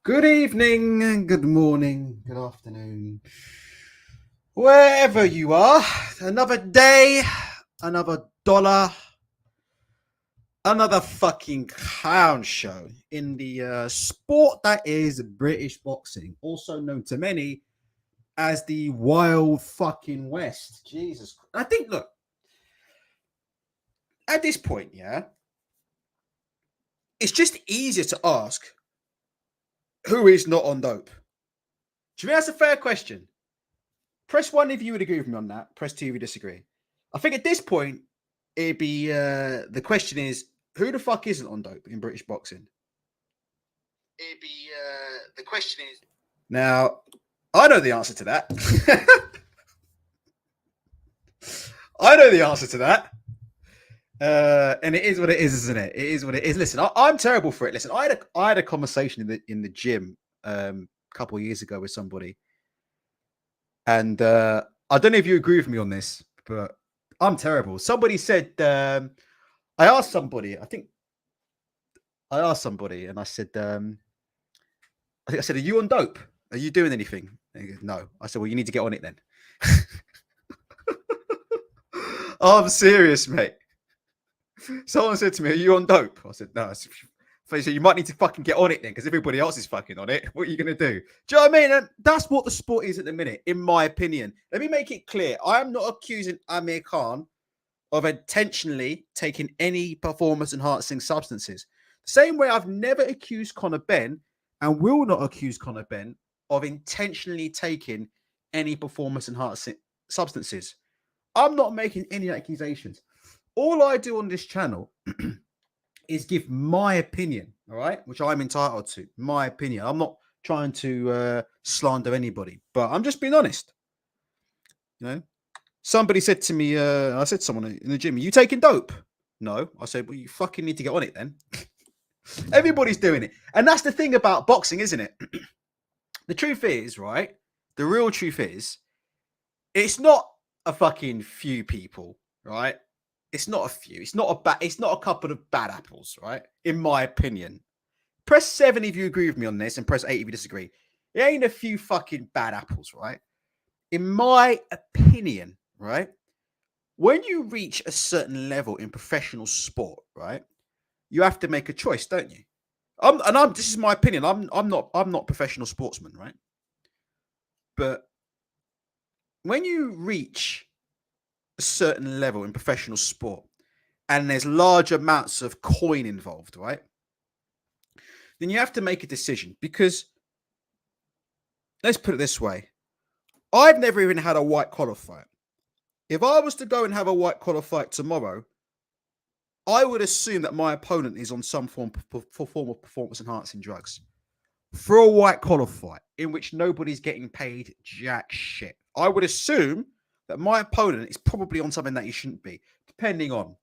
Good evening, good morning, good afternoon, wherever you are. Another day, another dollar, another fucking clown show in the sport that is British boxing, also known to many as the Wild fucking West. Jesus. I think, look, at this point, yeah, it's just easier to ask who is not on dope. Do you think that's a fair question? Press 1 if you would agree with me on that. Press 2 if you disagree. I think at this point, it'd be the question is, who the fuck isn't on dope in British boxing? It'd be the question is. Now, I know the answer to that. I know the answer to that. And it is what it is, isn't it? It is what it is. Listen, I'm terrible for it. Listen, I had a conversation in the gym a couple of years ago with somebody. And I don't know if you agree with me on this, but I'm terrible. Somebody said, I asked somebody, and I said, I said, are you on dope? Are you doing anything? And he goes, no. I said, well, you need to get on it then. I'm serious, mate. Someone said to me, are you on dope? I said, no. So you might need to fucking get on it then, because everybody else is fucking on it. What are you going to do? Do you know what I mean? And that's what the sport is at the minute, in my opinion. Let me make it clear. I am not accusing Amir Khan of intentionally taking any performance-enhancing substances. Same way I've never accused Conor Benn and will not accuse Conor Benn of intentionally taking any performance-enhancing substances. I'm not making any accusations. All I do on this channel is give my opinion, all right, which I'm entitled to. My opinion. I'm not trying to slander anybody, but I'm just being honest. You know, somebody said to me, I said to someone in the gym, are you taking dope? No. I said, well, you fucking need to get on it then. Everybody's doing it. And that's the thing about boxing, isn't it? The truth is, right? The real truth is, it's not a fucking few people, right? It's not a few. It's not a couple of bad apples, right? In my opinion. Press 7 if you agree with me on this, and press 8 if you disagree. It ain't a few fucking bad apples, right? In my opinion, right? When you reach a certain level in professional sport, right? You have to make a choice, don't you? This is my opinion. I'm not a professional sportsman, right? But when you reach a certain level in professional sport and there's large amounts of coin involved, right? Then you have to make a decision, because let's put it this way. I've never even had a white collar fight. If I was to go and have a white collar fight tomorrow, I would assume that my opponent is on some form of performance enhancing drugs for a white collar fight in which nobody's getting paid jack shit. I would assume that my opponent is probably on something that he shouldn't be, depending on,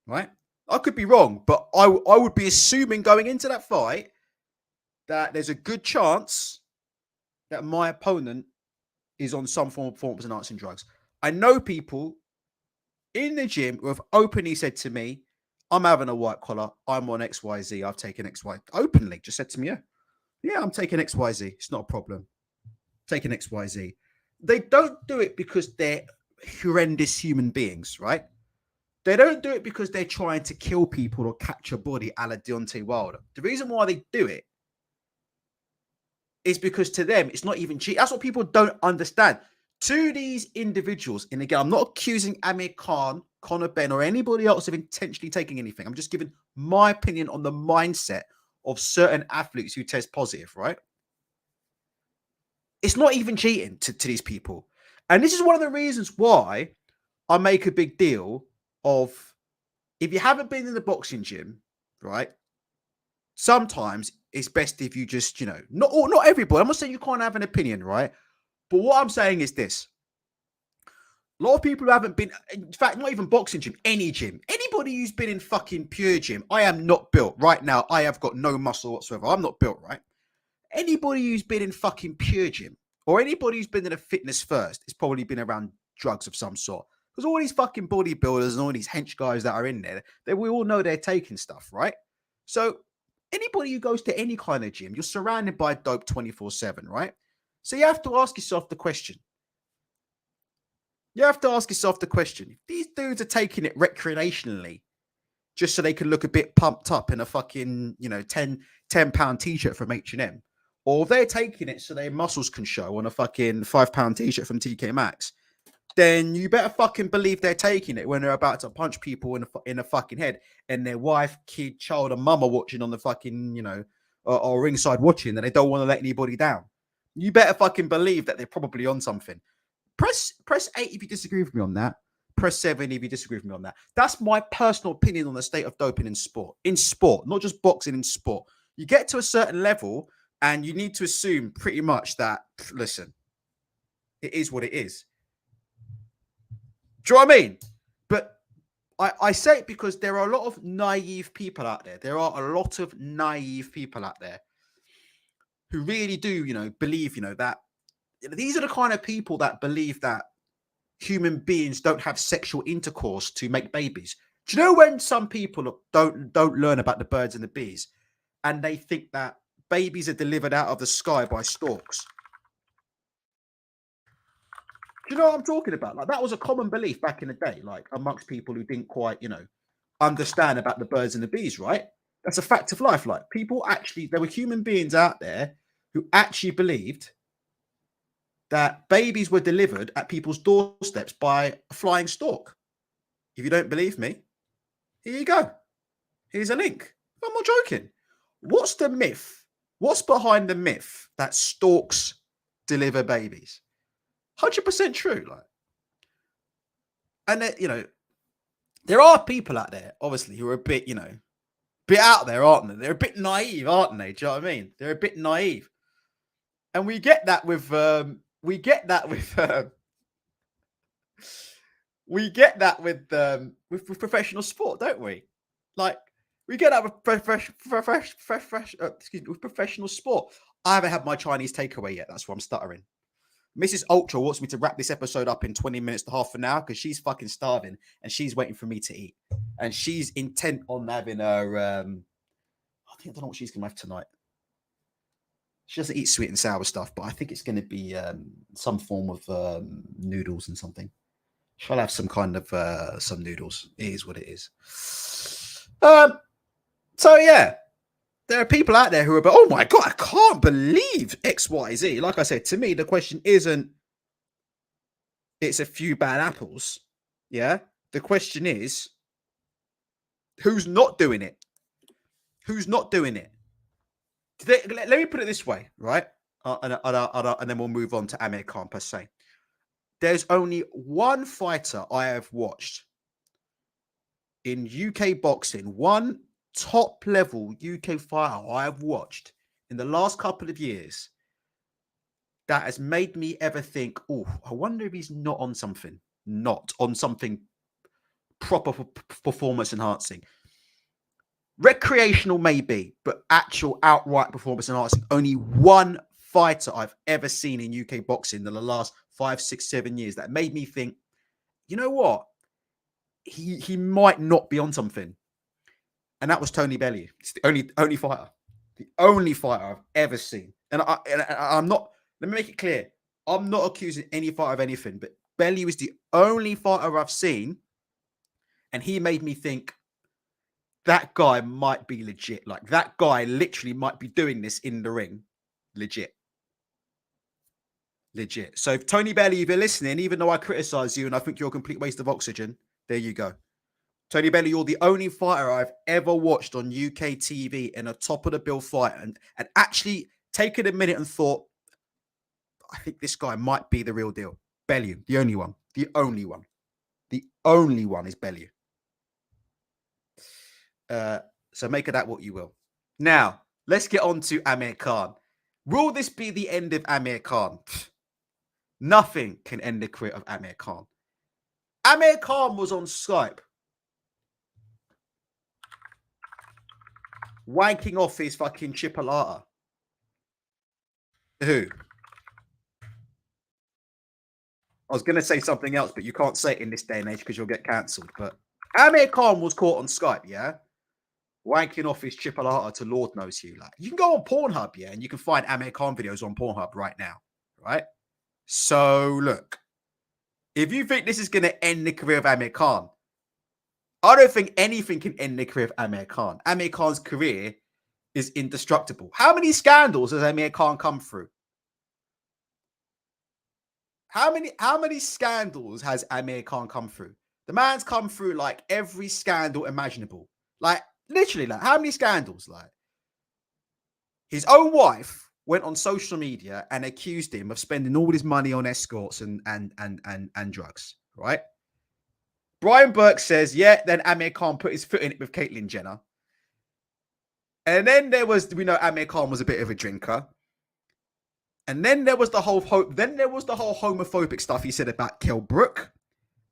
right? I could be wrong, but I would be assuming going into that fight that there's a good chance that my opponent is on some form of performance enhancing drugs. I know people in the gym who have openly said to me, I'm having a white collar, I'm on XYZ, I've taken XY. Openly just said to me, yeah, I'm taking XYZ. It's not a problem. Taking XYZ. They don't do it because they're horrendous human beings, right? They don't do it because they're trying to kill people or catch a body a la Deontay Wilder. The reason why they do it is because to them, it's not even cheap. That's what people don't understand. To these individuals, and again, I'm not accusing Amir Khan, Conor Benn, or anybody else of intentionally taking anything. I'm just giving my opinion on the mindset of certain athletes who test positive, right? It's not even cheating to these people. And this is one of the reasons why I make a big deal of, if you haven't been in the boxing gym, right? Sometimes it's best if you just, not everybody. I'm not saying you can't have an opinion, right? But what I'm saying is this. A lot of people who haven't been, in fact, not even boxing gym, any gym, anybody who's been in fucking pure gym, I am not built. Right now, I have got no muscle whatsoever. I'm not built, right? Anybody who's been in fucking pure gym, or anybody who's been in a fitness first, has probably been around drugs of some sort. Because all these fucking bodybuilders and all these hench guys that are in there, we all know they're taking stuff, right? So anybody who goes to any kind of gym, you're surrounded by dope 24/7, right? So you have to ask yourself the question. If these dudes are taking it recreationally, just so they can look a bit pumped up in a fucking, 10 pound t-shirt from H&M, or if they're taking it so their muscles can show on a fucking £5 t-shirt from TK Maxx, then you better fucking believe they're taking it when they're about to punch people in the fucking head, and their wife, kid, child, and mum are watching on the fucking, or ringside watching, and they don't want to let anybody down. You better fucking believe that they're probably on something. Press 8 if you disagree with me on that. Press 7 if you disagree with me on that. That's my personal opinion on the state of doping in sport. In sport, not just boxing, in sport. You get to a certain level and you need to assume pretty much that, listen, it is what it is. Do you know what I mean? But I say it because there are a lot of naive people out there. There are a lot of naive people out there who really do, believe, that these are the kind of people that believe that human beings don't have sexual intercourse to make babies. Do you know when some people don't learn about the birds and the bees, and they think that babies are delivered out of the sky by storks? Do you know what I'm talking about? Like, that was a common belief back in the day, like amongst people who didn't quite, understand about the birds and the bees, right? That's a fact of life. Like, people actually, there were human beings out there who actually believed that babies were delivered at people's doorsteps by a flying stork. If you don't believe me, here you go. Here's a link. I'm not joking. What's the myth? What's behind the myth that storks deliver babies? 100% true. Like, and there are people out there, obviously, who are a bit, bit out there, aren't they? They're a bit naive, aren't they? Do you know what I mean? They're a bit naive, and we get that with with professional sport, don't we? Like, we get that with professional sport. I haven't had my Chinese takeaway yet. That's why I'm stuttering. Mrs. Ultra wants me to wrap this episode up in 20 minutes to half an hour because she's fucking starving and she's waiting for me to eat. And she's intent on having her, I don't know what she's going to have tonight. She doesn't eat sweet and sour stuff, but I think it's going to be some form of noodles and something. She'll have some kind of some noodles. It is what it is. So yeah, there are people out there who are, but oh my God, I can't believe XYZ. Like I said, to me, the question isn't, it's a few bad apples. Yeah. The question is, who's not doing it? Who's not doing it? Let me put it this way, right? And then we'll move on to Amir Khan per se. There's only one fighter I have watched in UK boxing, one top level UK fighter I have watched in the last couple of years that has made me ever think, oh, I wonder if he's not on something proper performance enhancing. Recreational maybe, but actual outright performance and arts. Only one fighter I've ever seen in UK boxing in the last 5, 6, 7 years that made me think, you know what? He might not be on something. And that was Tony Bellew. It's the only fighter. The only fighter I've ever seen. And I'm not, let me make it clear. I'm not accusing any fighter of anything, but Bellew is the only fighter I've seen. And he made me think, that guy might be legit. Like, that guy literally might be doing this in the ring. Legit. So if Tony Bellew, if you're listening, even though I criticize you and I think you're a complete waste of oxygen, there you go. Tony Bellew, you're the only fighter I've ever watched on UK TV in a top of the bill fight and actually taken a minute and thought, I think this guy might be the real deal. Bellew, the only one. The only one. The only one is Bellew. So make of that what you will. Now, let's get on to Amir Khan. Will this be the end of Amir Khan? Nothing can end the career of Amir Khan. Amir Khan was on Skype wanking off his fucking chipolata. Who? I was going to say something else, but you can't say it in this day and age because you'll get cancelled. But Amir Khan was caught on Skype, yeah? Wanking off his chipolata to Lord knows who. Like, you can go on Pornhub, yeah, and you can find Amir Khan videos on Pornhub right now, right? So, look, if you think this is going to end the career of Amir Khan, I don't think anything can end the career of Amir Khan. Amir Khan's career is indestructible. How many scandals has Amir Khan come through? How many scandals has Amir Khan come through? The man's come through like every scandal imaginable. Like, literally, like, how many scandals? Like, his own wife went on social media and accused him of spending all his money on escorts and drugs, right? Brian Burke says, yeah, then Amir Khan put his foot in it with Caitlyn Jenner. And then we know Amir Khan was a bit of a drinker. And then there was the whole homophobic stuff he said about Kell Brook.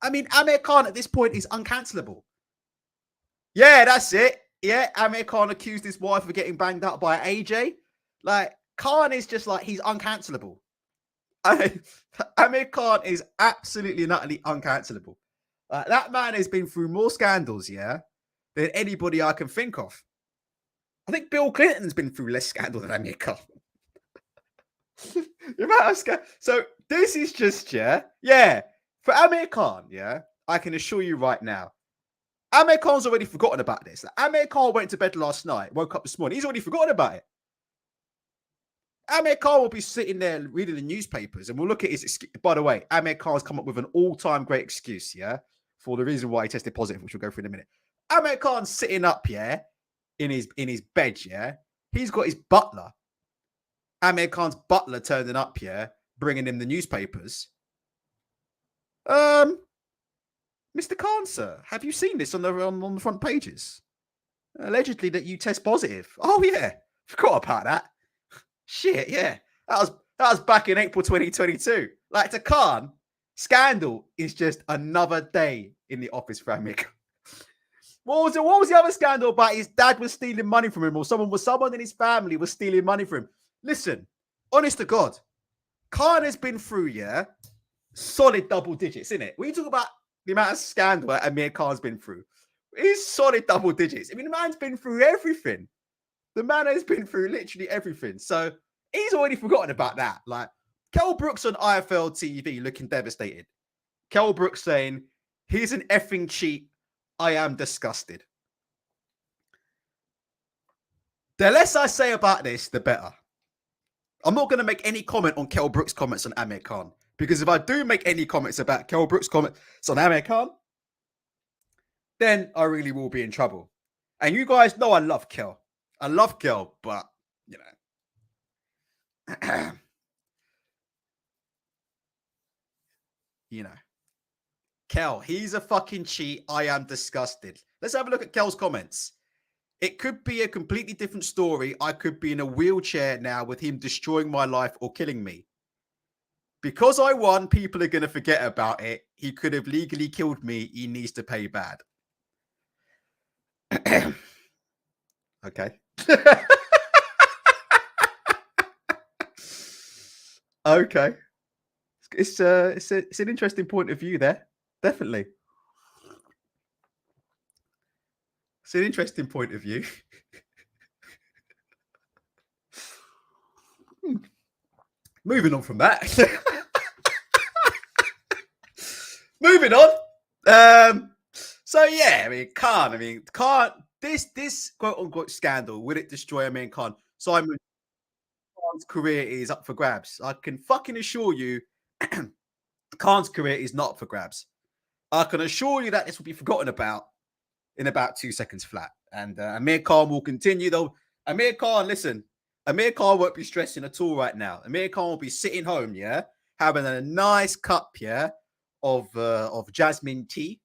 I mean, Amir Khan at this point is uncancelable. Yeah, that's it. Yeah, Amir Khan accused his wife of getting banged up by AJ. Like, Khan is just like, he's uncancelable. Amir Khan is absolutely and utterly uncancelable. That man has been through more scandals, yeah, than anybody I can think of. I think Bill Clinton's been through less scandal than Amir Khan. So this is just, yeah, for Amir Khan, yeah, I can assure you right now, Amir Khan's already forgotten about this. Like, Amir Khan went to bed last night, woke up this morning, he's already forgotten about it. Amir Khan will be sitting there reading the newspapers and we'll look at his excuse. By the way, Amir Khan's come up with an all-time great excuse, yeah, for the reason why he tested positive, which we'll go through in a minute. Amir Khan's sitting up, yeah, in his bed, yeah. He's got his butler. Amir Khan's butler turning up, yeah, bringing him the newspapers. Mr. Khan, sir, have you seen this on the front pages? Allegedly that you test positive. Oh yeah, forgot about that. Shit, yeah, that was back in April 2022. Like, to Khan, scandal is just another day in the office for Amir Khan. What was the other scandal about? His dad was stealing money from him, or someone in his family was stealing money from him. Listen, honest to God, Khan has been through, yeah, solid double digits, isn't it? When you talk about the amount of scandal that Amir Khan's been through, it's solid double digits. I mean, the man's been through everything. The man has been through literally everything. So he's already forgotten about that. Like, Kell Brook's on IFL TV looking devastated. Kell Brook saying, he's an effing cheat. I am disgusted. The less I say about this, the better. I'm not going to make any comment on Kell Brook's comments on Amir Khan, because if I do make any comments about Kell Brook's comments on Amir Khan, then I really will be in trouble. And you guys know I love Kell. I love Kell, but, you know. You know. Kell, he's a fucking cheat. I am disgusted. Let's have a look at Kell's comments. It could be a completely different story. I could be in a wheelchair now with him destroying my life or killing me. Because I won, people are going to forget about it. He could have legally killed me. He needs to pay bad. Okay. Okay. It's an interesting point of view there. Definitely. It's an interesting point of view. Moving on from that. Moving on. So yeah, I mean, Khan. This quote unquote scandal, will it destroy Amir Khan? Simon Khan's career is up for grabs. I can fucking assure you, Khan's career is not up for grabs. I can assure you that this will be forgotten about in about 2 seconds flat. And Amir Khan will continue though. Amir Khan, listen, Amir Khan won't be stressing at all right now. Amir Khan will be sitting home, yeah, having a nice cup, yeah, of jasmine tea,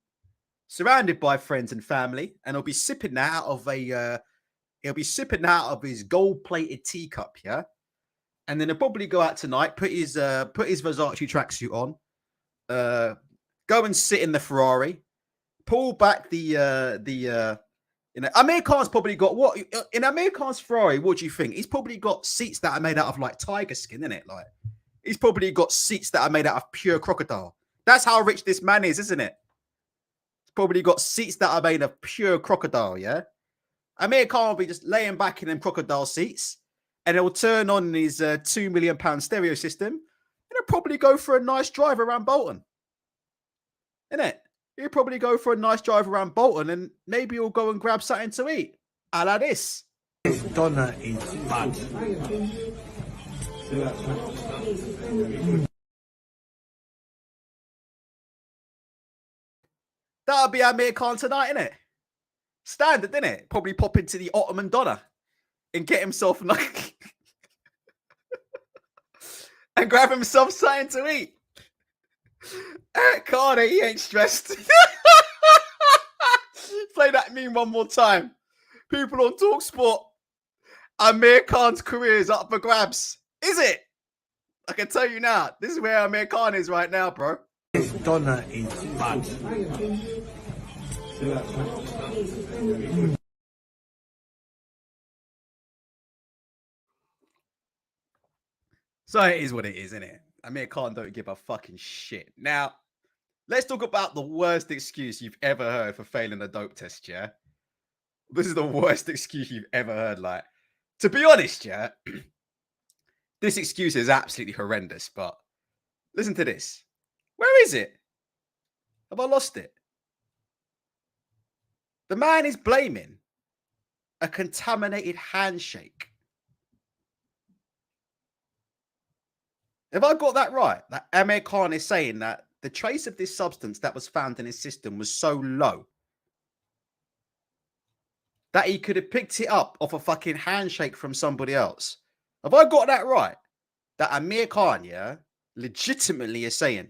surrounded by friends and family, and he'll be sipping out of his gold-plated teacup, yeah. And then he'll probably go out tonight, put his Versace tracksuit on, go and sit in the Ferrari, pull back Amir Khan's probably got what in Amir Khan's Ferrari. What do you think? He's probably got seats that are made out of like tiger skin, isn't it? Like he's probably got seats that are made out of pure crocodile. That's how rich this man is, isn't it? He's probably got seats that are made of pure crocodile. Yeah, Amir Khan will be just laying back in them crocodile seats, and he'll turn on his £2 million stereo system, and he'll probably go for a nice drive around Bolton, isn't it? He'll probably go for a nice drive around Bolton and maybe he'll go and grab something to eat. A la this. This donut is bad. That'll be Amir Khan tonight, innit? Standard, innit? Probably pop into the Ottoman Doner and get himself like and grab himself something to eat. Carter, he ain't stressed. Play that meme one more time. People on TalkSport. Amir Khan's career is up for grabs. Is it? I can tell you now. This is where Amir Khan is right now, bro. This donut is bad. So it is what it is, isn't it? Amir Khan don't give a fucking shit. Now, let's talk about the worst excuse you've ever heard for failing a dope test, yeah? This is the worst excuse you've ever heard. Like, to be honest, yeah, this excuse is absolutely horrendous, but listen to this. Where is it? Have I lost it? The man is blaming a contaminated handshake. Have I got that right? That Amir Khan is saying that the trace of this substance that was found in his system was so low that he could have picked it up off a fucking handshake from somebody else. Have I got that right? That Amir Khan, yeah, legitimately is saying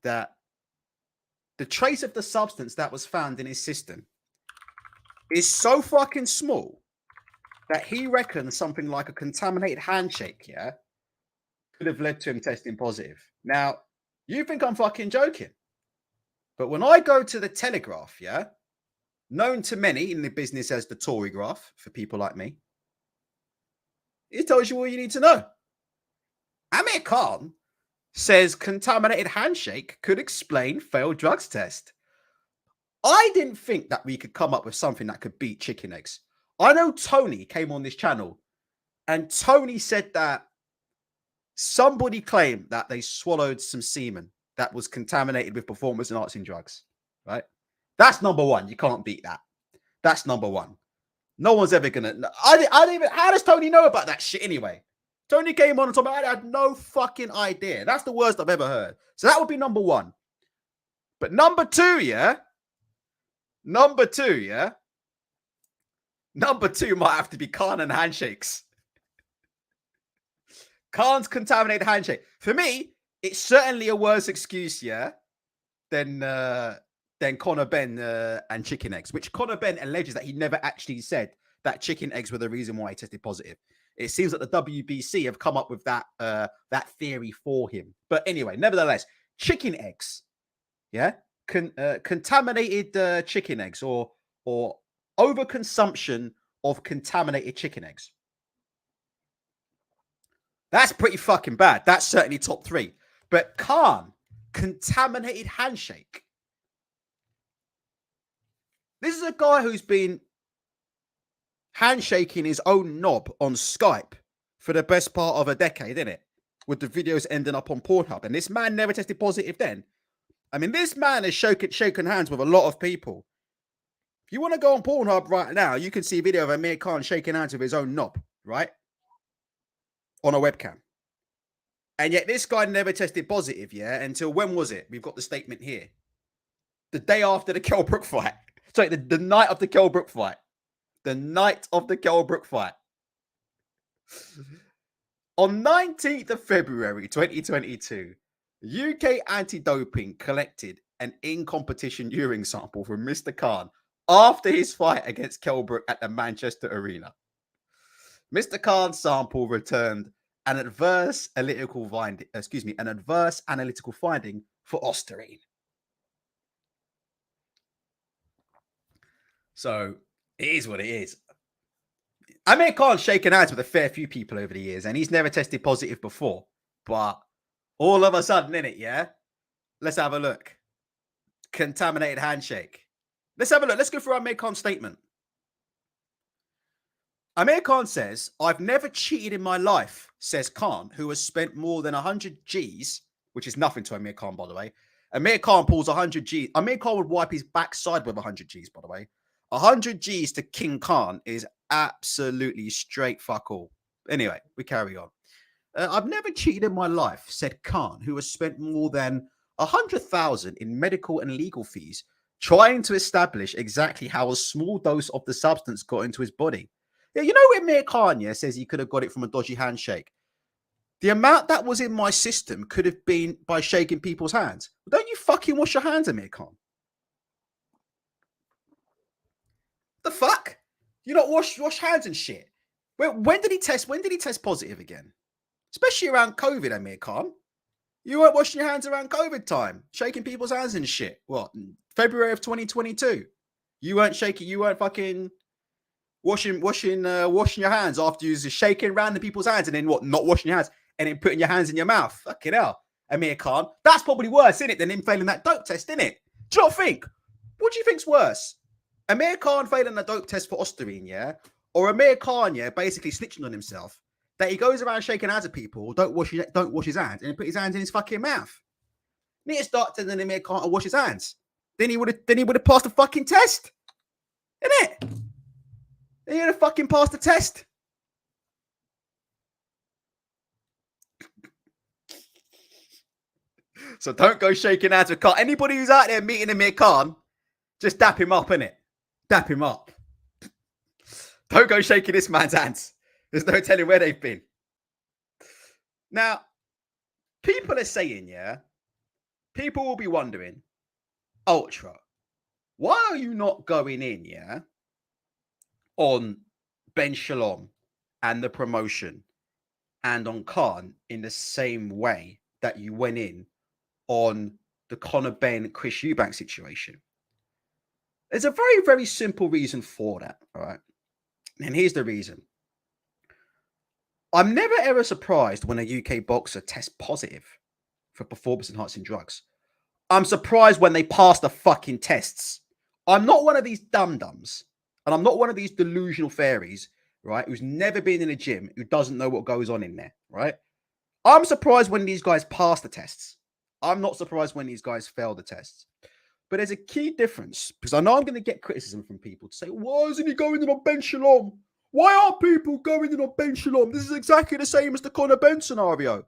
that the trace of the substance that was found in his system is so fucking small that he reckons something like a contaminated handshake, yeah, could have led to him testing positive. Now, you think I'm fucking joking, but when I go to the Telegraph, yeah, known to many in the business as the Tory Graph for people like me, it tells you all you need to know. Amir Khan says contaminated handshake could explain failed drugs test. I didn't think that we could come up with something that could beat chicken eggs. I know Tony came on this channel and Tony said that somebody claimed that they swallowed some semen that was contaminated with performance enhancing drugs, right? That's number one. You can't beat that. That's number one. No one's ever gonna. I didn't even. How does Tony know about that shit anyway? Tony came on and told me I had no fucking idea. That's the worst I've ever heard. So that would be number one. But number two, yeah. Number two might have to be Khan and handshakes. Khan's contaminated handshake. For me, it's certainly a worse excuse, yeah, than Conor Benn and chicken eggs, which Conor Benn alleges that he never actually said that chicken eggs were the reason why he tested positive. It seems that the WBC have come up with that theory for him. But anyway, nevertheless, chicken eggs, yeah, contaminated chicken eggs or overconsumption of contaminated chicken eggs. That's pretty fucking bad. That's certainly top 3. But Khan, contaminated handshake. This is a guy who's been handshaking his own knob on Skype for the best part of a decade, isn't it? With the videos ending up on Pornhub. And this man never tested positive then. I mean, this man has shaken hands with a lot of people. If you want to go on Pornhub right now, you can see a video of Amir Khan shaking hands with his own knob, right? On a webcam. And yet this guy never tested positive, yeah? Until when was it? We've got the statement here. The day after the Kell Brook fight. Sorry, the night of the Kell Brook fight. The night of the Kell Brook fight. On 19th of February 2022, UK anti-doping collected an in-competition urine sample from Mr. Khan after his fight against Kell Brook at the Manchester Arena. Mr. Khan's sample returned an adverse analytical finding for ostarine. So it is what it is. Amir Khan's shaken hands with a fair few people over the years, and he's never tested positive before. But all of a sudden, innit, yeah? Let's have a look. Contaminated handshake. Let's have a look. Let's go through Amir Khan's statement. Amir Khan says, "I've never cheated in my life," says Khan, who has spent more than 100 G's, which is nothing to Amir Khan, by the way. Amir Khan pulls 100 G's. Amir Khan would wipe his backside with 100 G's, by the way. 100 G's to King Khan is absolutely straight fuck all. Anyway, we carry on. "I've never cheated in my life," said Khan, who has spent more than 100,000 in medical and legal fees trying to establish exactly how a small dose of the substance got into his body. Yeah, you know when Amir Khan says he could have got it from a dodgy handshake? The amount that was in my system could have been by shaking people's hands. Well, don't you fucking wash your hands, Amir Khan? The fuck? You don't wash hands and shit. When did he test? When did he test positive again? Especially around COVID, Amir Khan. You weren't washing your hands around COVID time, shaking people's hands and shit. What? February of 2022. You weren't shaking. You weren't fucking washing your hands after you was shaking random people's hands, and then what? Not washing your hands and then putting your hands in your mouth. Fucking hell, Amir Khan. That's probably worse, isn't it, than him failing that dope test, isn't it? Do you not think? What do you think's worse? Amir Khan failing the dope test for ostarine, yeah? Or Amir Khan, basically snitching on himself that he goes around shaking hands at people, don't wash his hands, and put his hands in his fucking mouth. Need to start telling Amir Khan to wash his hands. Then he would have passed the fucking test. Innit? Then he would have fucking passed the test. So don't go shaking hands with Khan. Anybody who's out there meeting Amir Khan, just dap him up, innit? Dap him up. Don't go shaking this man's hands. There's no telling where they've been. Now, people are saying, people will be wondering, Ultra, why are you not going in, on Ben Shalom and the promotion and on Khan in the same way that you went in on the Conor Benn, Chris Eubank situation? There's a very, very simple reason for that, all right? And here's the reason. I'm never ever surprised when a UK boxer tests positive for performance-enhancing drugs. I'm surprised when they pass the fucking tests. I'm not one of these dum-dums, and I'm not one of these delusional fairies, right, who's never been in a gym, who doesn't know what goes on in there, right? I'm surprised when these guys pass the tests. I'm not surprised when these guys fail the tests. But there's a key difference, because I know I'm going to get criticism from people to say, why isn't he going in on Ben Shalom? Why are people going in on Ben Shalom? This is exactly the same as the Conor Benn scenario.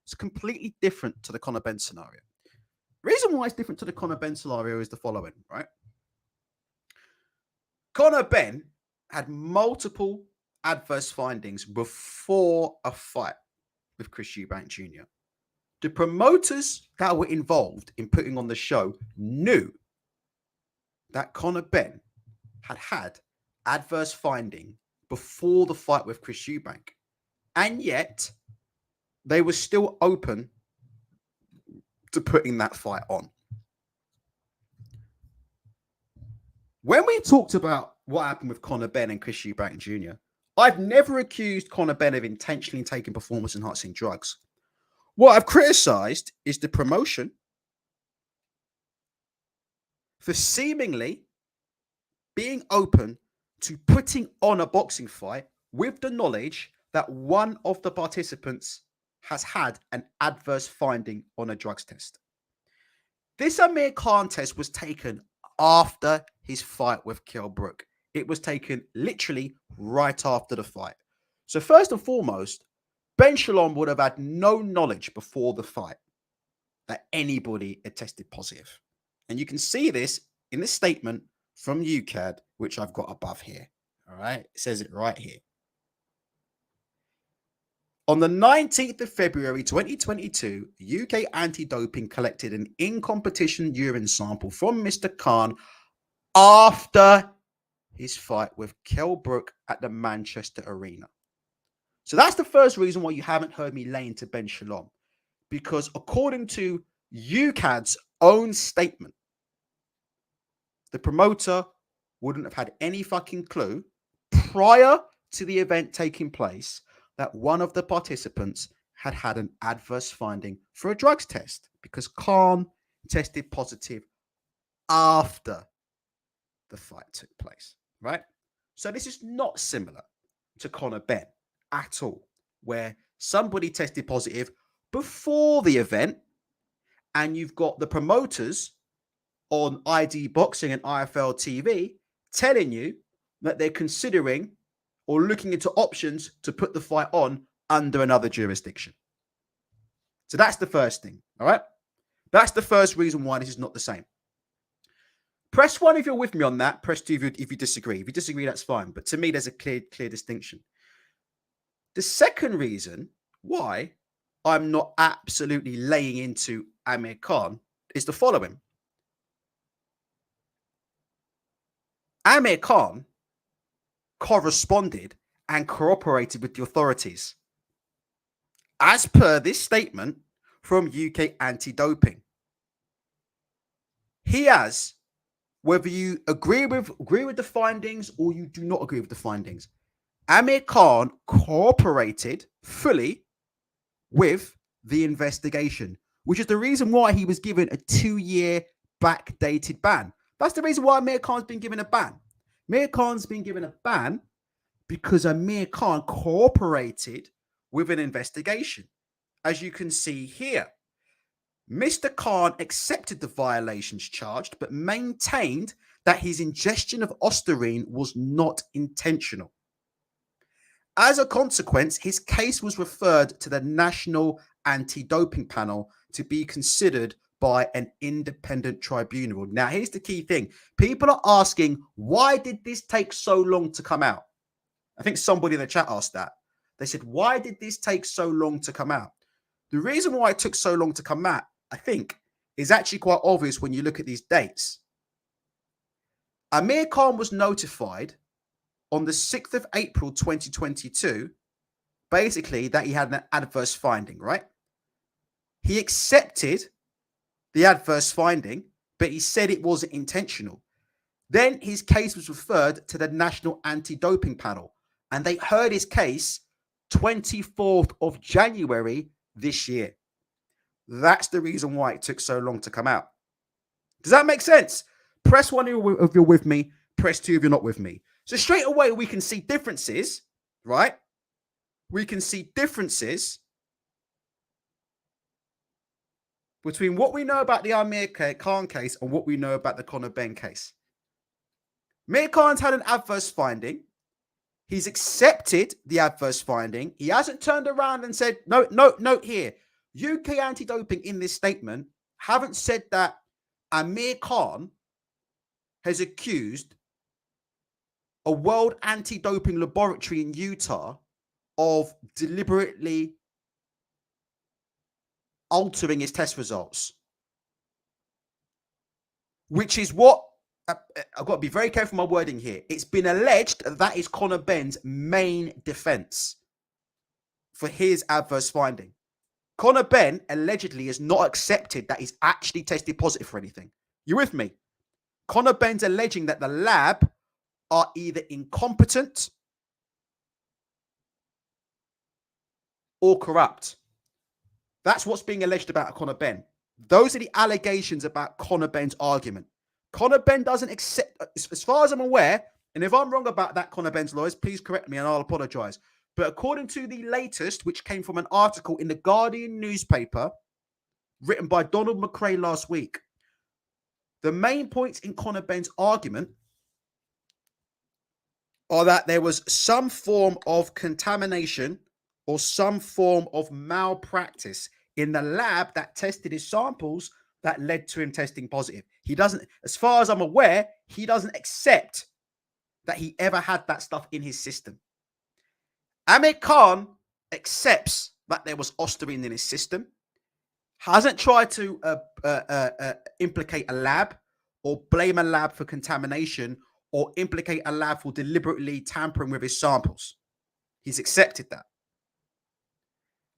It's completely different to the Conor Benn scenario. The reason why it's different to the Conor Benn scenario is the following, right? Conor Benn had multiple adverse findings before a fight with Chris Eubank Jr. The promoters that were involved in putting on the show knew that Conor Benn had adverse finding before the fight with Chris Eubank. And yet, they were still open to putting that fight on. When we talked about what happened with Conor Benn and Chris Eubank Jr. I've never accused Conor Benn of intentionally taking performance-enhancing drugs. What I've criticised is the promotion for seemingly being open to putting on a boxing fight with the knowledge that one of the participants has had an adverse finding on a drugs test. This Amir Khan test was taken after his fight with Kell Brook. It was taken literally right after the fight. So first and foremost, Ben Shalom would have had no knowledge before the fight that anybody had tested positive. And you can see this in the statement from UKAD, which I've got above here. All right. It says it right here. On the 19th of February 2022, UK anti-doping collected an in-competition urine sample from Mr. Khan after his fight with Kell Brook at the Manchester Arena. So that's the first reason why you haven't heard me lay into Ben Shalom. Because according to UKAD's own statement, the promoter wouldn't have had any fucking clue prior to the event taking place that one of the participants had had an adverse finding for a drugs test, because Khan tested positive after the fight took place, right? So this is not similar to Conor Benn at all, where somebody tested positive before the event and you've got the promoters on ID Boxing and IFL TV telling you that they're considering or looking into options to put the fight on under another jurisdiction. So that's the first thing, all right? That's the first reason why this is not the same. Press 1 if you're with me on that. Press 2 if you disagree. If you disagree, that's fine. But to me, there's a clear distinction. The second reason why I'm not absolutely laying into Amir Khan is the following. Amir Khan corresponded and cooperated with the authorities, as per this statement from UK Anti-Doping. He has, whether you agree with the findings or you do not agree with the findings, Amir Khan cooperated fully with the investigation, which is the reason why he was given a 2-year backdated ban. That's the reason why Amir Khan's been given a ban. Amir Khan's been given a ban because Amir Khan cooperated with an investigation. As you can see here, Mr. Khan accepted the violations charged, but maintained that his ingestion of Ostarine was not intentional. As a consequence, his case was referred to the National Anti-Doping Panel to be considered by an independent tribunal. Now, here's the key thing. People are asking, why did this take so long to come out? I think somebody in the chat asked that. They said, why did this take so long to come out? The reason why it took so long to come out, I think, is actually quite obvious when you look at these dates. Amir Khan was notified on the 6th of April 2022, basically that he had an adverse finding, right? He accepted the adverse finding, but he said it wasn't intentional. Then his case was referred to the National Anti-Doping Panel, and they heard his case 24th of January this year. That's the reason why it took so long to come out. Does that make sense? Press 1 if you're with me. Press 2 if you're not with me. So straight away, we can see differences, right? We can see differences between what we know about the Amir Khan case and what we know about the Conor Benn case. Amir Khan's had an adverse finding. He's accepted the adverse finding. He hasn't turned around and said, no, here. UK Anti-Doping in this statement haven't said that Amir Khan has accused a World Anti-Doping Laboratory in Utah of deliberately altering his test results, which is what I've got to be very careful with my wording here. It's been alleged that is Conor Benn's main defense for his adverse finding. Conor Benn allegedly has not accepted that he's actually tested positive for anything. You with me? Conor Benn's alleging that the lab are either incompetent or corrupt. That's what's being alleged about Conor Benn. Those are the allegations about Conor Benn's argument. Conor Benn doesn't accept, as far as I'm aware, and if I'm wrong about that, Conor Benn's lawyers, please correct me and I'll apologize. But according to the latest, which came from an article in the Guardian newspaper written by Donald McRae last week, the main points in Conor Benn's argument are that there was some form of contamination or some form of malpractice in the lab that tested his samples that led to him testing positive. He doesn't, as far as I'm aware, he doesn't accept that he ever had that stuff in his system. Amir Khan accepts that there was ostarine in his system, hasn't tried to implicate a lab or blame a lab for contamination or implicate a lab for deliberately tampering with his samples. He's accepted that.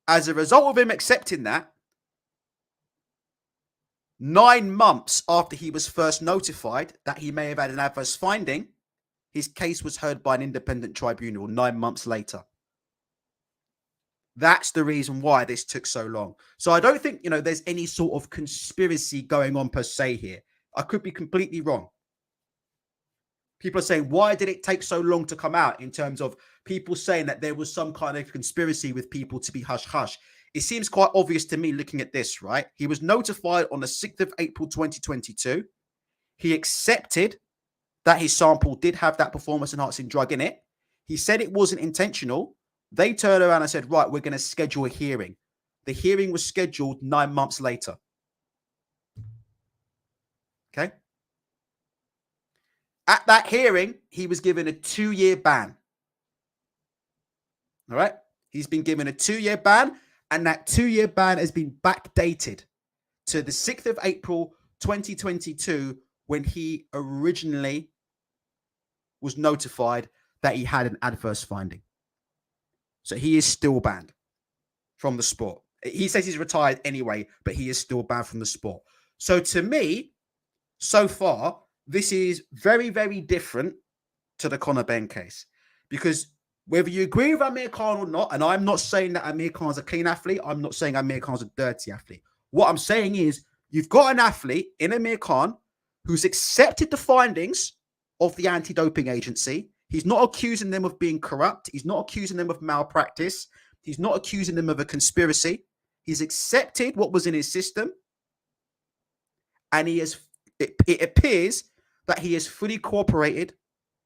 As a result of him accepting that, 9 months after he was first notified that he may have had an adverse finding, his case was heard by an independent tribunal 9 months later. That's the reason why this took so long. So I don't think, there's any sort of conspiracy going on per se here. I could be completely wrong. People are saying, why did it take so long to come out, in terms of people saying that there was some kind of conspiracy with people to be hush-hush? It seems quite obvious to me looking at this, right? He was notified on the 6th of April, 2022. He accepted that his sample did have that performance-enhancing drug in it. He said it wasn't intentional. They turned around and said, right, we're going to schedule a hearing. The hearing was scheduled 9 months later. Okay? At that hearing, he was given a 2-year ban. All right? He's been given a 2-year ban, and that 2-year ban has been backdated to the 6th of April, 2022, when he originally was notified that he had an adverse finding. So he is still banned from the sport. He says he's retired anyway, but he is still banned from the sport. So to me, so far, this is very, very different to the Conor Benn case. Because whether you agree with Amir Khan or not, and I'm not saying that Amir Khan's a clean athlete, I'm not saying Amir Khan's a dirty athlete. What I'm saying is, you've got an athlete in Amir Khan who's accepted the findings of the anti-doping agency. He's not accusing them of being corrupt. He's not accusing them of malpractice. He's not accusing them of a conspiracy. He's accepted what was in his system. And it appears that he has fully cooperated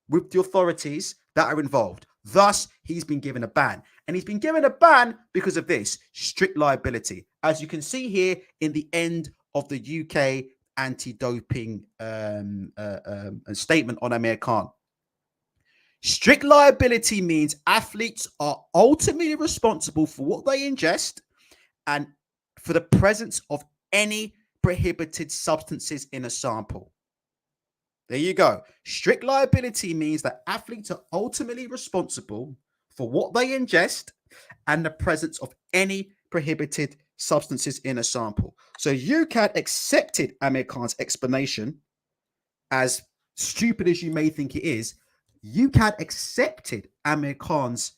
with the authorities that are involved. Thus, he's been given a ban. And he's been given a ban because of this, strict liability. As you can see here in the end of the UK anti-doping statement on Amir Khan. Strict liability means athletes are ultimately responsible for what they ingest and for the presence of any prohibited substances in a sample. There you go. Strict liability means that athletes are ultimately responsible for what they ingest and the presence of any prohibited substances in a sample. So UCAD accepted Amir Khan's explanation, as stupid as you may think it is. UCAD accepted Amir Khan's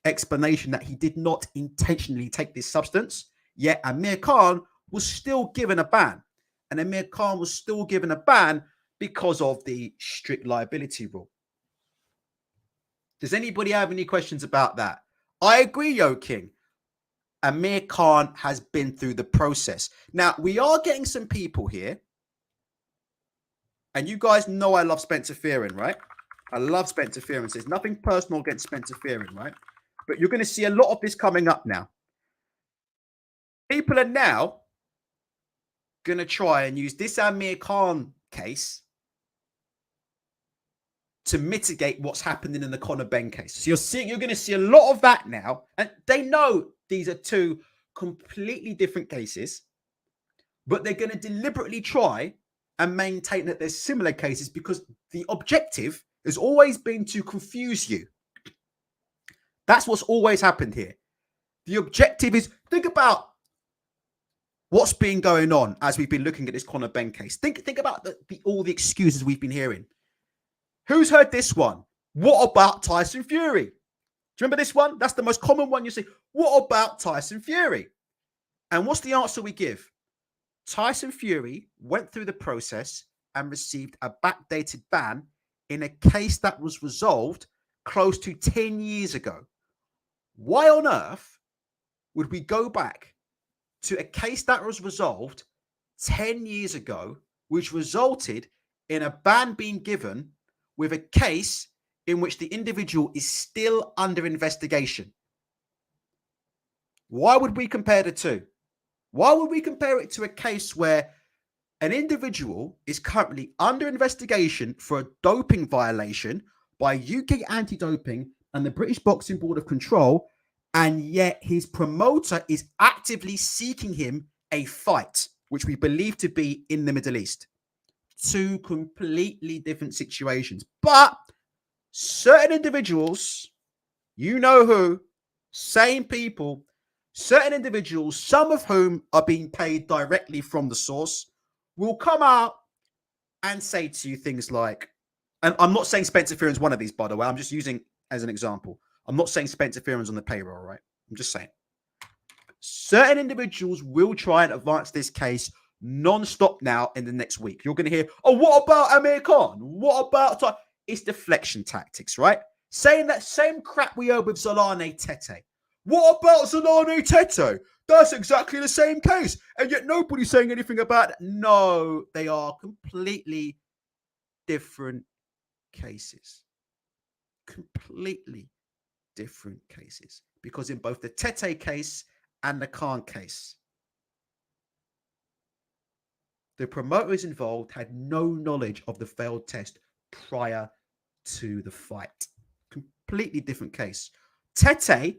explanation that he did not intentionally take this substance, yet Amir Khan was still given a ban. And Amir Khan was still given a ban because of the strict liability rule. Does anybody have any questions about that? I agree, Yo King. Amir Khan has been through the process. Now, we are getting some people here, and you guys know I love Spencer Fearon, right? I love Spencer Fearon. There's nothing personal against Spencer Fearon, right? But you're going to see a lot of this coming up now. People are now going to try and use this Amir Khan case to mitigate what's happening in the Conor Benn case. So you're going to see a lot of that now. And they know these are two completely different cases, but they're going to deliberately try and maintain that there's similar cases because the objective has always been to confuse you. That's what's always happened here. The objective is, think about what's been going on as we've been looking at this Conor Benn case. Think about all the excuses we've been hearing. Who's heard this one? What about Tyson Fury? Do you remember this one? That's the most common one you see. What about Tyson Fury? And what's the answer we give? Tyson Fury went through the process and received a backdated ban in a case that was resolved close to 10 years ago. Why on earth would we go back to a case that was resolved 10 years ago, which resulted in a ban being given with a case in which the individual is still under investigation? Why would we compare the two? Why would we compare it to a case where an individual is currently under investigation for a doping violation by UK Anti-Doping and the British Boxing Board of Control, and yet his promoter is actively seeking him a fight, which we believe to be in the Middle East? Two completely different situations. But certain individuals, you know who, same people, certain individuals, some of whom are being paid directly from the source, will come out and say to you things like, and I'm not saying Spencer Fearon's one of these, by the way, I'm just using as an example. I'm not saying Spencer Fearon's on the payroll, right? I'm just saying. Certain individuals will try and advance this case non-stop now in the next week. You're going to hear, oh, what about Amir Khan? What about... It's deflection tactics, right? Saying that same crap we heard with Zolane Tete. What about Zolane Tete? That's exactly the same case. And yet nobody's saying anything about it. No, they are completely different cases. Completely different cases. Because in both the Tete case and the Khan case, the promoters involved had no knowledge of the failed test prior to the fight. Completely different case. Tete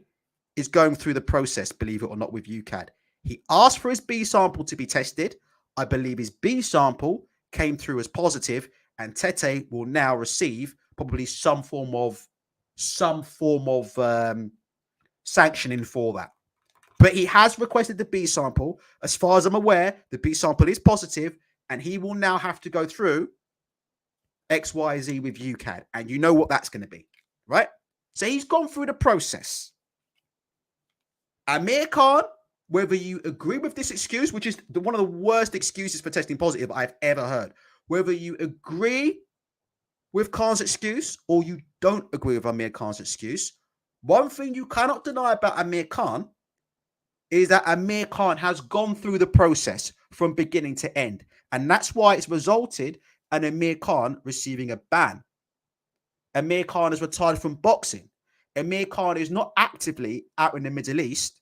is going through the process, believe it or not, with UKAD. He asked for his B sample to be tested. I believe his B sample came through as positive, and Tete will now receive probably some form of sanctioning for that. But he has requested the B sample. As far as I'm aware, the B sample is positive, and he will now have to go through XYZ with UKAD. And you know what that's going to be, right? So he's gone through the process. Amir Khan, whether you agree with this excuse, which is one of the worst excuses for testing positive I've ever heard, whether you agree with Khan's excuse or you don't agree with Amir Khan's excuse, one thing you cannot deny about Amir Khan is that Amir Khan has gone through the process from beginning to end. And that's why it's resulted in Amir Khan receiving a ban. Amir Khan is retired from boxing. Amir Khan is not actively out in the Middle East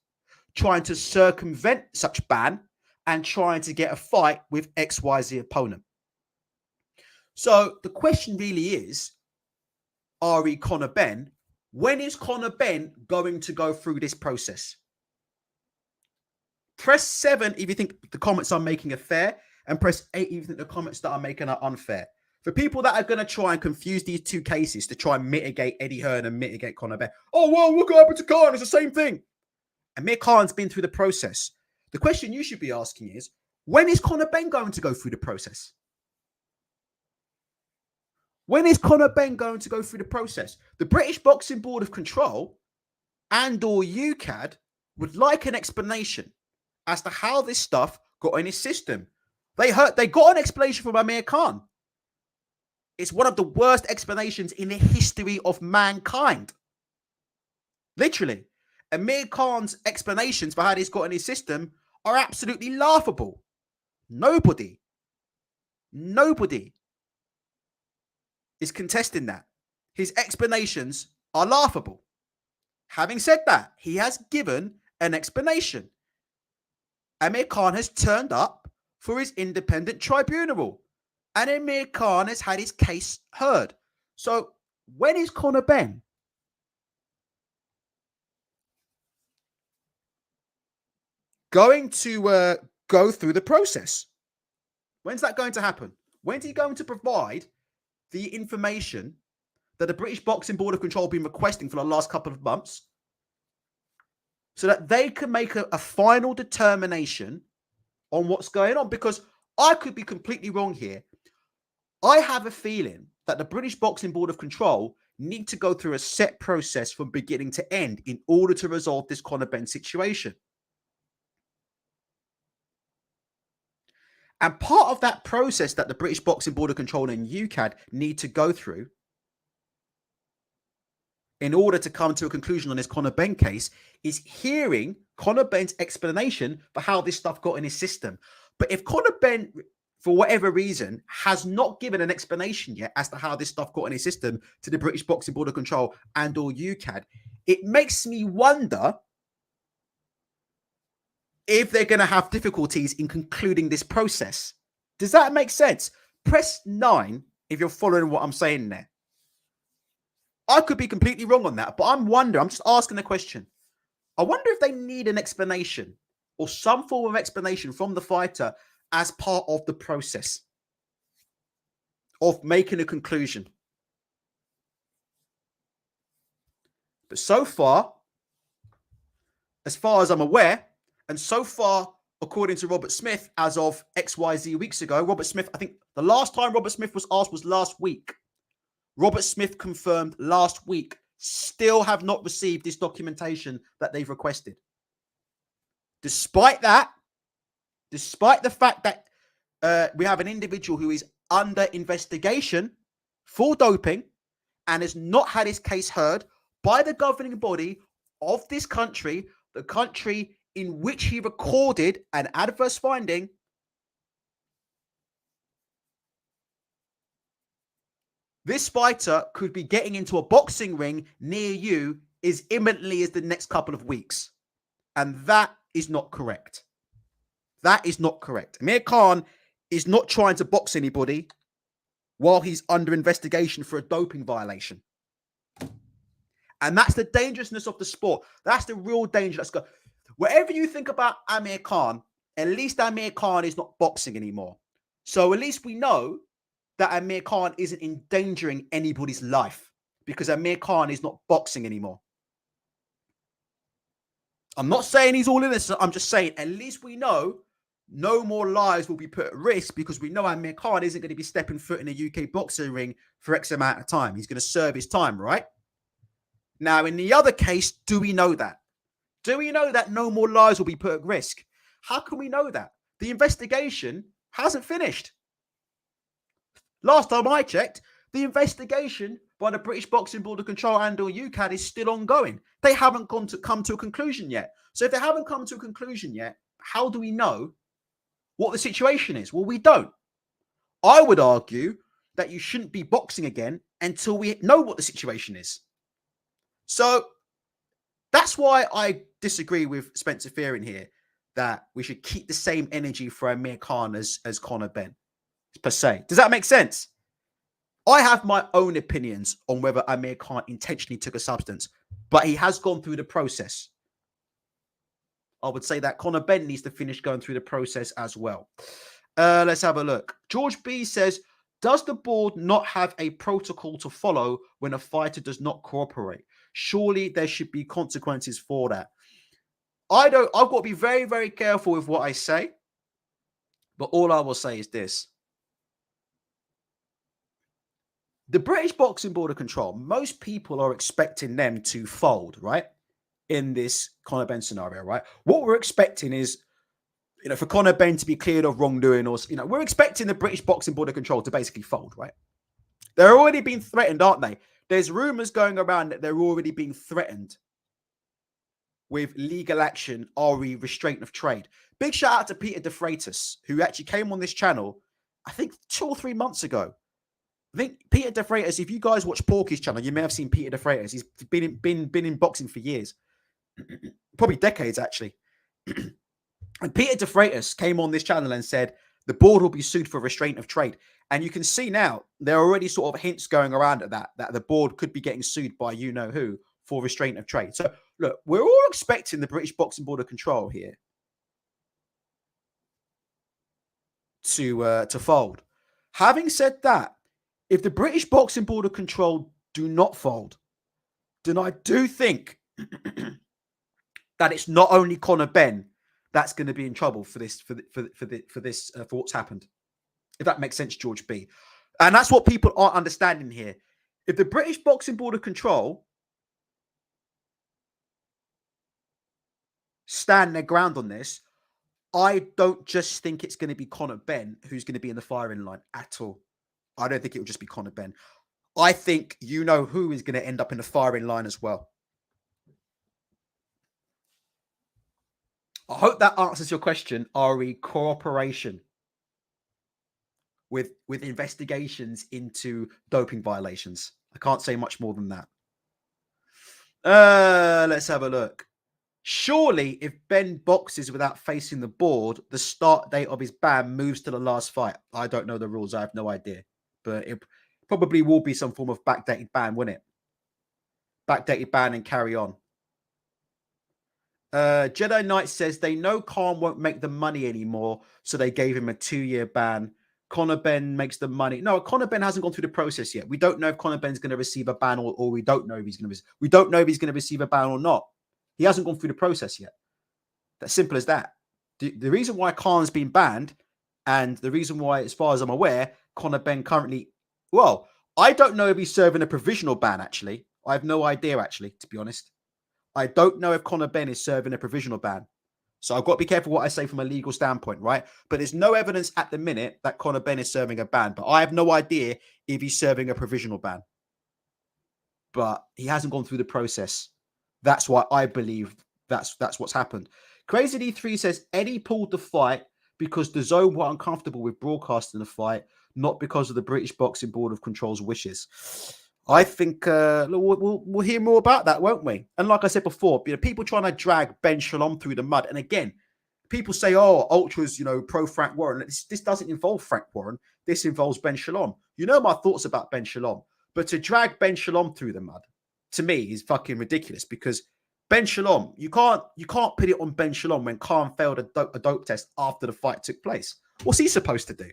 trying to circumvent such ban and trying to get a fight with XYZ opponent. So the question really is, Conor Benn, when is Conor Benn going to go through this process? Press 7 if you think the comments I'm making are fair, and press 8 if you think the comments that I'm making are unfair. For people that are going to try and confuse these two cases to try and mitigate Eddie Hearn and mitigate Conor Benn. Oh, well, look what happened to Khan. It's the same thing. Amir Khan's been through the process. The question you should be asking is, when is Conor Benn going to go through the process? When is Conor Benn going to go through the process? The British Boxing Board of Control and or UKAD would like an explanation as to how this stuff got in his system. They got an explanation from Amir Khan. It's one of the worst explanations in the history of mankind. Literally. Amir Khan's explanations for how this got in his system are absolutely laughable. Nobody is contesting that. His explanations are laughable. Having said that, he has given an explanation. Amir Khan has turned up for his independent tribunal, and Amir Khan has had his case heard. So when is Conor Benn going to go through the process? When's that going to happen? When's he going to provide the information that the British Boxing Board of Control have been requesting for the last couple of months so that they can make a final determination on what's going on? Because I could be completely wrong here. I have a feeling that the British Boxing Board of Control need to go through a set process from beginning to end in order to resolve this Conor Benn situation. And part of that process that the British Boxing Board of Control and UKAD need to go through in order to come to a conclusion on this Conor Benn case is hearing Conor Benn's explanation for how this stuff got in his system. But if Conor Benn, for whatever reason, has not given an explanation yet as to how this stuff got in his system to the British Boxing Board of Control and or UKAD, it makes me wonder if they're going to have difficulties in concluding this process. Does that make sense? Press 9 if you're following what I'm saying there. I could be completely wrong on that, but I'm just asking the question. I wonder if they need an explanation or some form of explanation from the fighter as part of the process of making a conclusion. But so far as I'm aware, and so far, according to Robert Smith, as of XYZ weeks ago, Robert Smith, I think the last time Robert Smith was asked was last week. Robert Smith confirmed last week, still have not received this documentation that they've requested. Despite that, despite the fact that we have an individual who is under investigation for doping and has not had his case heard by the governing body of this country, the country in which he recorded an adverse finding, this fighter could be getting into a boxing ring near you as imminently as the next couple of weeks. And that is not correct. That is not correct. Amir Khan is not trying to box anybody while he's under investigation for a doping violation. And that's the dangerousness of the sport. That's the real danger. Let's go. Whatever you think about Amir Khan, at least Amir Khan is not boxing anymore. So at least we know that Amir Khan isn't endangering anybody's life because Amir Khan is not boxing anymore. I'm not saying he's all innocent. I'm just saying at least we know no more lives will be put at risk because we know Amir Khan isn't going to be stepping foot in a UK boxing ring for X amount of time. He's going to serve his time, right? Now, in the other case, do we know that? Do we know that no more lives will be put at risk? How can we know that? The investigation hasn't finished. Last time I checked, the investigation by the British Boxing Board of Control and or UKAD is still ongoing. They haven't come to a conclusion yet. So if they haven't come to a conclusion yet, how do we know what the situation is? Well, we don't. I would argue that you shouldn't be boxing again until we know what the situation is. So that's why I disagree with Spencer Fearing here, that we should keep the same energy for Amir Khan as Conor Benn, per se. Does that make sense? I have my own opinions on whether Amir Khan intentionally took a substance, but he has gone through the process. I would say that Conor Benn needs to finish going through the process as well. Let's have a look. George B says, does the board not have a protocol to follow when a fighter does not cooperate? Surely there should be consequences for that. I've got to be very, very careful with what I say. But all I will say is this. The British Boxing Board of Control, most people are expecting them to fold, right? In this Conor Benn scenario, right? What we're expecting is, for Conor Benn to be cleared of wrongdoing, or, we're expecting the British Boxing Board of Control to basically fold, right? They're already being threatened, aren't they? There's rumors going around that they're already being threatened with legal action, RE, restraint of trade. Big shout out to Peter De Freitas, who actually came on this channel, I think 2 or 3 months ago. I think Peter De Freitas, if you guys watch Porky's channel, you may have seen Peter De Freitas. He's been in boxing for years, probably decades actually. And Peter De Freitas came on this channel and said the board will be sued for restraint of trade. And you can see now there are already sort of hints going around at that the board could be getting sued by you know who for restraint of trade. So look, we're all expecting the British Boxing Board of Control here to fold. Having said that, if the British Boxing Board of Control do not fold, then I do think that it's not only Conor Benn that's going to be in trouble for this, for what's happened. If that makes sense, George B. And that's what people aren't understanding here. If the British Boxing Board of Control stand their ground on this, I don't just think it's going to be Conor Benn who's going to be in the firing line at all. I don't think it will just be Conor Benn. I think you know who is going to end up in the firing line as well. I hope that answers your question, Ari. Cooperation with investigations into doping violations. I can't say much more than that. Let's have a look. Surely, if Ben boxes without facing the board, the start date of his ban moves to the last fight. I don't know the rules. I have no idea. But it probably will be some form of backdated ban, wouldn't it? Backdated ban and carry on. Jedi Knight says they know Khan won't make the money anymore, so they gave him a 2-year ban. Conor Benn makes the money. No, Conor Benn hasn't gone through the process yet. We don't know if Conor Benn's going to receive a ban or we don't know if he's going to. We don't know if he's going to receive a ban or not. He hasn't gone through the process yet. That's simple as that. The reason why Khan's been banned, and the reason why, as far as I'm aware, Conor Benn currently, well, I don't know if he's serving a provisional ban. Actually, I have no idea. Actually, to be honest. I don't know if Conor Benn is serving a provisional ban. So I've got to be careful what I say from a legal standpoint, right? But there's no evidence at the minute that Conor Benn is serving a ban. But I have no idea if he's serving a provisional ban. But he hasn't gone through the process. That's why I believe that's what's happened. Crazy D3 says Eddie pulled the fight because the zone were uncomfortable with broadcasting the fight, not because of the British Boxing Board of Control's wishes. I think we'll hear more about that, won't we? And like I said before, people trying to drag Ben Shalom through the mud. And again, people say, "Oh, ultras, pro Frank Warren." This doesn't involve Frank Warren. This involves Ben Shalom. You know my thoughts about Ben Shalom, but to drag Ben Shalom through the mud, to me, is fucking ridiculous. Because Ben Shalom, you can't put it on Ben Shalom when Khan failed a dope test after the fight took place. What's he supposed to do?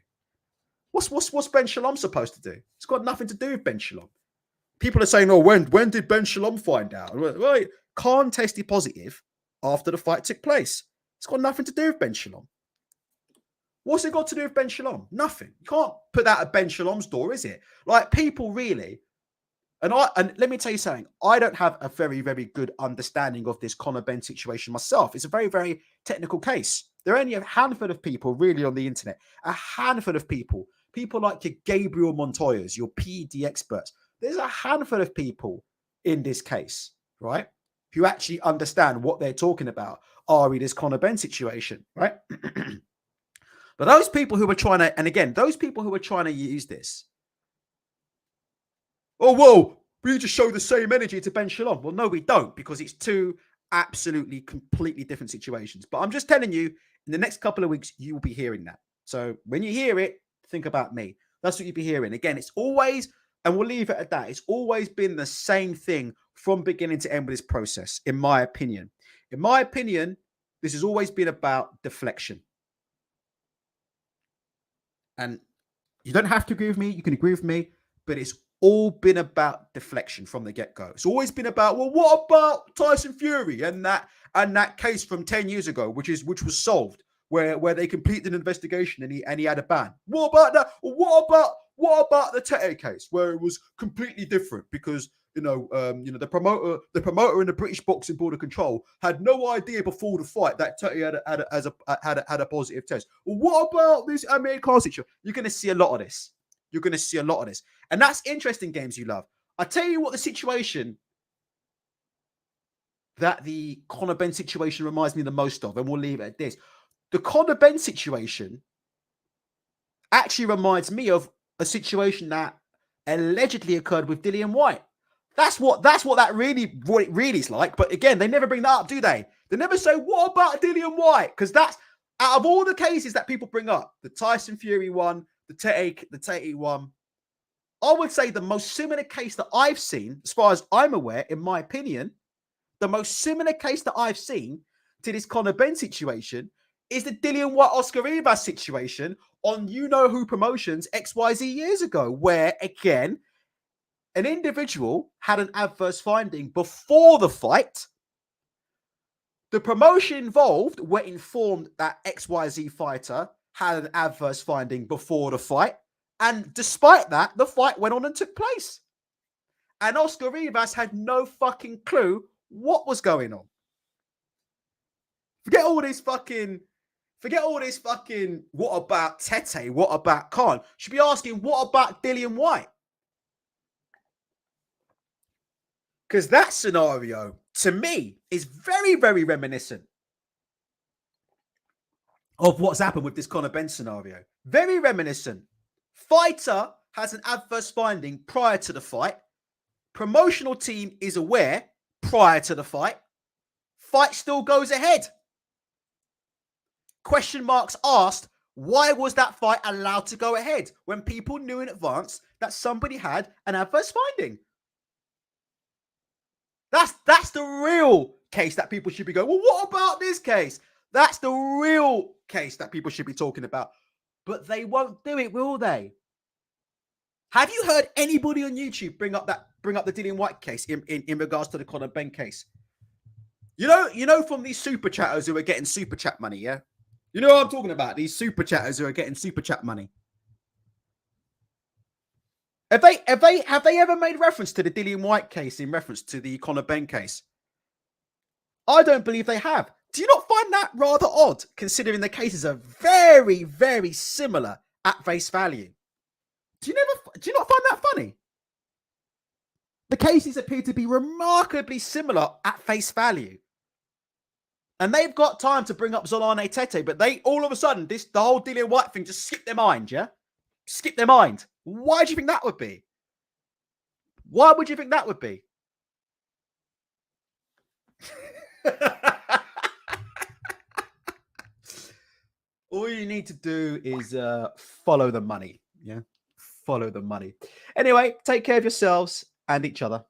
What's Ben Shalom supposed to do? It's got nothing to do with Ben Shalom. People are saying, "Oh, when did Ben Shalom find out?" Well, Khan tested positive after the fight took place. It's got nothing to do with Ben Shalom. What's it got to do with Ben Shalom? Nothing. You can't put that at Ben Shalom's door, is it? Like, people really, and let me tell you something. I don't have a very, very good understanding of this Conor Benn situation myself. It's a very, very technical case. There are only a handful of people really on the internet. A handful of people like your Gabriel Montoyas, your PED experts. There's a handful of people in this case, right, who actually understand what they're talking about. Ari, this Conor Benn situation, right? But those people who are trying to, and again, those people who are trying to use this, "Oh, whoa, we just show the same energy to Ben Shalom." Well, no, we don't, because it's two absolutely, completely different situations. But I'm just telling you, in the next couple of weeks, you will be hearing that. So when you hear it, think about me. That's what you'll be hearing. Again, it's always, and we'll leave it at that, it's always been the same thing from beginning to end with this process, in my opinion. In my opinion, this has always been about deflection. And you don't have to agree with me. You can agree with me. But it's all been about deflection from the get-go. It's always been about, well, what about Tyson Fury and that case from 10 years ago, which was solved, where they completed an investigation and he had a ban. What about that? What about the Tete case, where it was completely different because the promoter and the British Boxing Board of Control had no idea before the fight that Tete had a positive test. Well, what about this Amir Khan situation? You're going to see a lot of this. You're going to see a lot of this. And that's interesting, Games You Love. I tell you what, the situation that the Conor Benn situation reminds me the most of, and we'll leave it at this. The Conor Benn situation actually reminds me of a situation that allegedly occurred with Dillon White. That's what that really is like. But again, they never bring that up, do they? They never say, what about Dillon White? Because that's, out of all the cases that people bring up, the Tyson Fury one, the Tete one, I would say the most similar case that I've seen, as far as I'm aware, in my opinion, the most similar case that I've seen to this Conor Benn situation is the Dillon White Oscar Rivas situation on you-know-who promotions XYZ years ago, where, again, an individual had an adverse finding before the fight. The promotion involved were informed that XYZ fighter had an adverse finding before the fight, And despite that, the fight went on and took place. And Oscar Rivas had no fucking clue what was going on. Forget all this fucking, what about Tete? What about Khan? Should be asking, what about Dillon White? Because that scenario, to me, is very, very reminiscent of what's happened with this Conor Benn scenario. Very reminiscent. Fighter has an adverse finding prior to the fight. Promotional team is aware prior to the fight. Fight still goes ahead. Question marks asked, why was that fight allowed to go ahead when people knew in advance that somebody had an adverse finding? That's the real case that people should be going, well, what about this case? That's the real case that people should be talking about. But they won't do it, will they? Have you heard anybody on YouTube bring up the Dillon White case in regards to the Conor Benn case? You know, from these super chatters who are getting super chat money, yeah? You know what I'm talking about? These super chatters who are getting super chat money. Have they ever made reference to the Dillon White case in reference to the Conor Benn case? I don't believe they have. Do you not find that rather odd, considering the cases are very, very similar at face value? Do you not find that funny? The cases appear to be remarkably similar at face value. And they've got time to bring up Zolane Tete, but they all of a sudden, the whole Dillon White thing just skipped their mind, yeah? Skip their mind. Why do you think that would be? Why would you think that would be? All you need to do is follow the money. Yeah, follow the money. Anyway, take care of yourselves and each other.